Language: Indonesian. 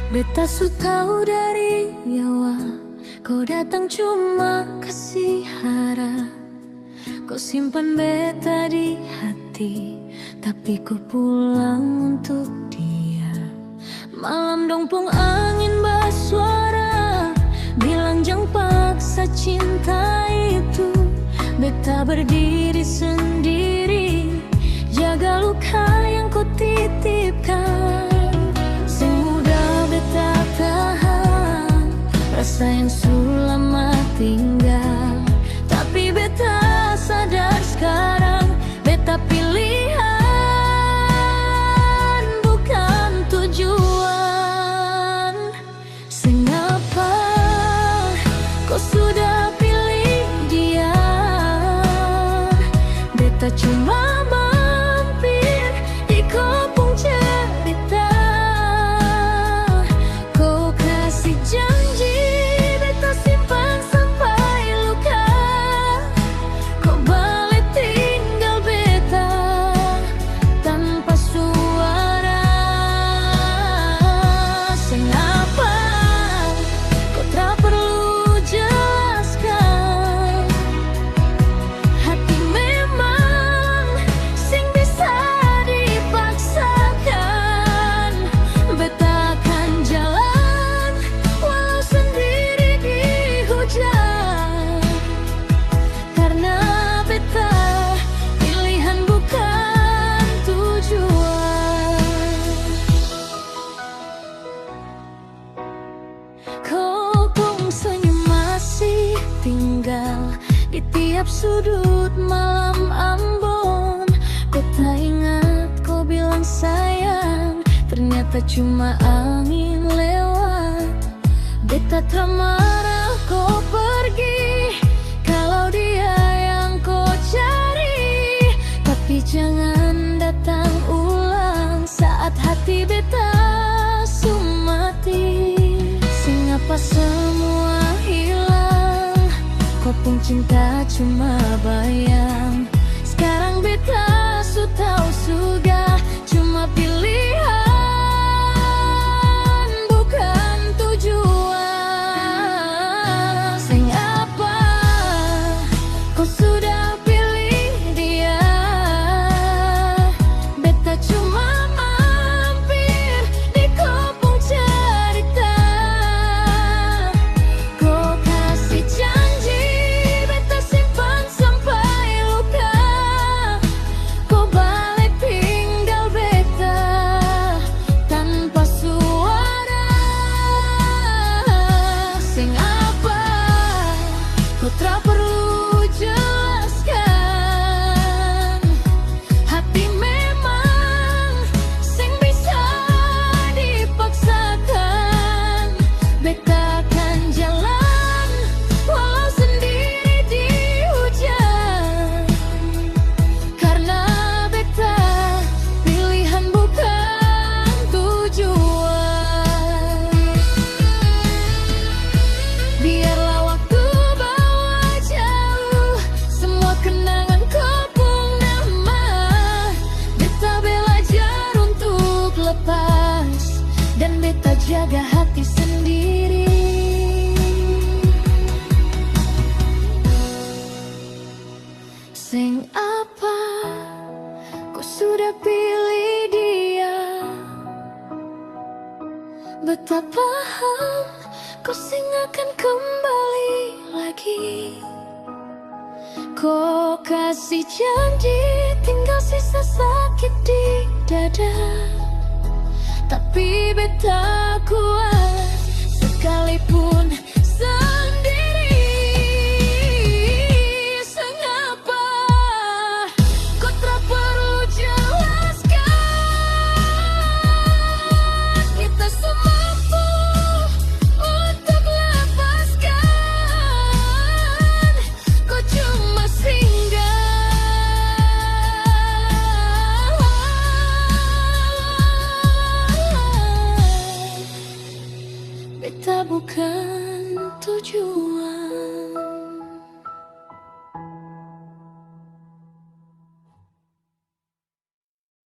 Beta su tahu dari awal, kau datang cuma kasih hara. Kau simpan beta di hati, tapi kau pulang untuk dia. Malam dongpong angin bersuara, bilang jangan paksa cinta itu. Beta berdiri sendiri, jaga luka yang kau titipkan. Beta tahan rasa yang sulama tinggal, tapi beta sadar sekarang beta pilihan bukan tujuan. Mengapa kau sudah pilih dia? Beta cuma mampir di kopong cerita. Janji beta simpan sampai luka, kau balik tinggal beta tanpa suara. Mengapa kau tak perlu jelaskan? Hati memang sing bisa dipaksakan. Beta akan jalan karena beta pilihan bukan tujuan. Kopong senyum masih tinggal di tiap sudut malam Ambon. Kau tak ingat kau bilang sayang, ternyata cuma angin lewat. Beta tak marah kau pergi, kalau dia yang kau cari. Tapi jangan datang ulang saat hati beta sumati. Mengapa semua hilang? Kopong cinta cuma bayang. Sekarang beta su tahu sudah cuma pilihan bukan tujuan. Mengapa kau sudah pilih dia? Beta cuma mampir di kopong cerita. Kau kasih janji beta simpan sampai luka, kau balik tinggal beta tanpa suara. Mengapa kau tak perlu jelaskan? Hati memang sing bisa dipaksakan. Beta akan jalan walau sendiri di hujan, karena beta pilihan bukan tujuan. Biarlah waktu bawa jauh semua kenangan kopong nama. Beta belajar untuk lepas dan beta jaga hati sendiri. Mengapa kau sudah pilih dia? Beta paham kau sing akan kembali lagi. Kau kasih janji tinggal sisa sakit di dada, tapi beta kuat